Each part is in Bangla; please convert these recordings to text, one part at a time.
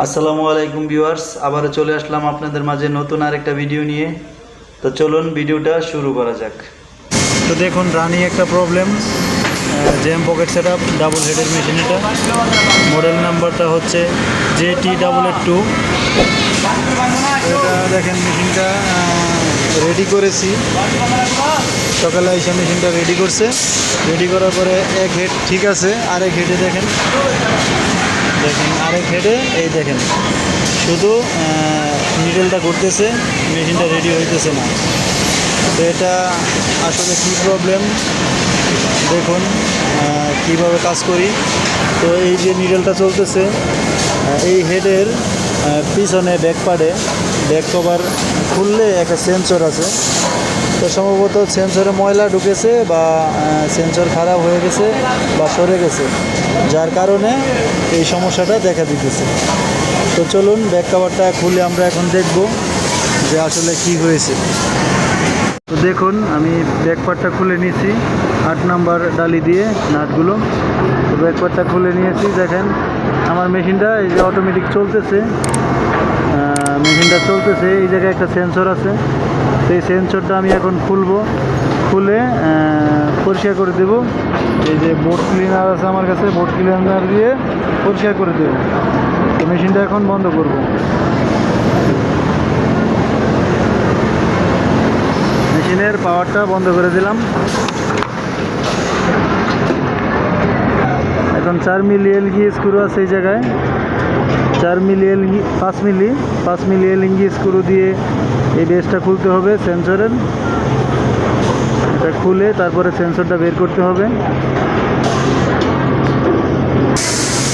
আসসালামু আলাইকুম ভিউয়ার্স, আবারও চলে আসলাম আপনাদের মাঝে নতুন আরেকটা ভিডিও নিয়ে। তো চলুন ভিডিওটা শুরু করা যাক। তো দেখুন রানিং একটা problem, jam pocket setup double হেডের মেশিন। এটা মডেল নাম্বারটা হচ্ছে JT882। এটা দেখেন মেশিনটা রেডি করেছি, সকালে এসে মেশিনটা রেডি করছে। রেডি করার পরে এক হেড ঠিক আছে, আরেক হেডে দেখেন আরেক হেডে এই দেখেন শুধু নিডেলটা ঘুরতেছে, মেশিনটা রেডি হইতেছে না। তো এটা আসলে কী প্রবলেম দেখুন কিভাবে কাজ করি। তো এই যে নিডেলটা চলতেছে, এই হেডের পিছনে ব্যাক পার্টে ব্যাক কভার খুললে একটা সেন্সর আছে। তো সম্ভবত সেন্সরে ময়লা ঢুকেছে বা সেন্সর খারাপ হয়ে গেছে বা সরে গেছে, যার কারণে এই সমস্যাটা দেখা দিতেছে। তো চলুন ব্যাক কভারটা খুলে আমরা এখন দেখব যে আসলে কি হয়েছে। তো দেখুন আমি ব্যাক পার্টটা খুলে নিয়েছি 8 নাম্বার ডালি দিয়ে নাটগুলো। তো ব্যাক পার্টটা খুলে নিয়েছি। দেখেন আমার মেশিনটা এই যে অটোমেটিক চলতেছে, এই জায়গায় একটা সেন্সর আছে। সেই সেন্সরটা আমি এখন খুলে পরিষ্কার করে দেব। এই যে বোর্ড ক্লিনার আছে আমার কাছে, বোর্ড ক্লিনার দিয়ে পরিষ্কার করে দেব। তো মেশিনটা এখন বন্ধ করব। মেশিনের পাওয়ারটা বন্ধ করে দিলাম। এখন 4 মিলি এলগি স্ক্রু আছে এই জায়গায়, 4 মিলি এলগি 5 মিলি এলগি স্ক্রু দিয়ে এই বেসটা খুলতে হবে সেন্সরের। এটা খুলে তারপরে সেন্সরটা বের করতে হবে।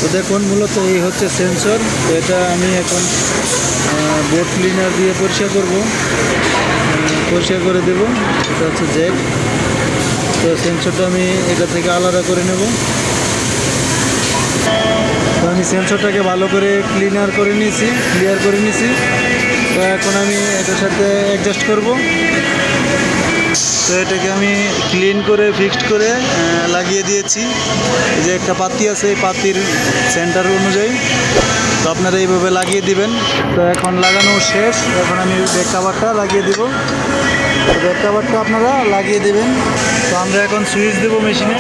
তো দেখুন মূলত এই হচ্ছে সেন্সর। তো এটা আমি এখন বোর্ড ক্লিনার দিয়ে পরিষ্কার করে দেব। এটা হচ্ছে জ্যাক। তো সেন্সরটা আমি এটা থেকে আলাদা করে নেব। তো আমি সেন্সরটাকে ভালো করে ক্লিয়ার করে নিয়েছি। তো এখন আমি এটার সাথে অ্যাডজাস্ট করব। তো এটাকে আমি ক্লিন করে ফিক্সড করে লাগিয়ে দিয়েছি। এই যে একটা পাতি আছে, এই পাতির সেন্টার অনুযায়ী তো আপনারা এইভাবে লাগিয়ে দিবেন। তো এখন লাগানো শেষ, এখন আমি ব্যাক কভারটা লাগিয়ে দিব। তো ব্যাক কভারটা আপনারা লাগিয়ে দেবেন। তো আমরা এখন সুইচ দেবো মেশিনে,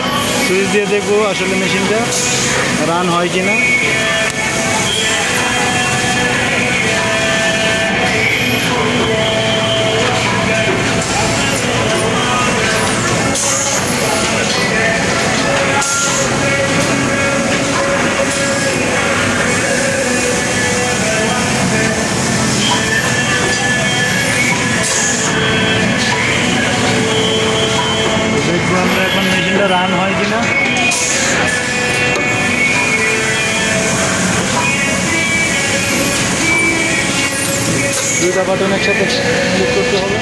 সুইচ দিয়ে দেখবো আসলে মেশিনটা রান হয় কি না। দেখবো আমরা এখন মেশিনটা রান হয় কিনা। দুইটা বাটন একসাথে ক্লিক করতে হবে।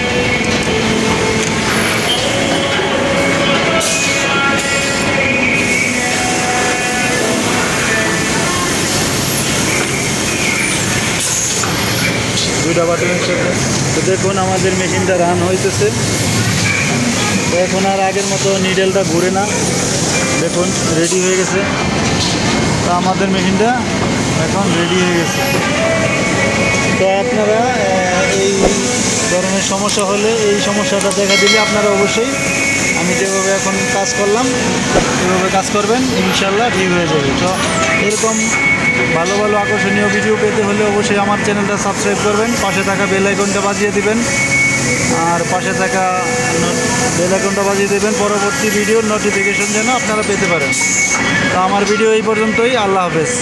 দুইটা বাটন একসাথে। তো দেখুন আমাদের মেশিনটা রান হইতেছে। তো এখন আর আগের মতো নিডেলটা ঘুরে না, দেখুন রেডি হয়ে গেছে। তো আমাদের মেশিনটা এখন রেডি হয়ে গেছে। তো আপনারা এই ধরনের সমস্যা হলে, এই সমস্যাটা দেখা দিলে আপনারা অবশ্যই আমি যেভাবে এখন কাজ করলাম এভাবে কাজ করবেন, ইনশাল্লাহ ঠিক হয়ে যাবে। তো এরকম ভালো ভালো আকর্ষণীয় ভিডিও পেতে হলে অবশ্যই আমার চ্যানেলটা সাবস্ক্রাইব করবেন, পাশে থাকা বেল আইকনটা বাজিয়ে দিবেন, আর পাশে থাকা বেল আইকনটা বাজিয়ে দেবেন পরবর্তী ভিডিওর নোটিফিকেশন যেন আপনারা পেতে পারেন। তো আমার ভিডিও এই পর্যন্তই। আল্লাহ হাফেজ।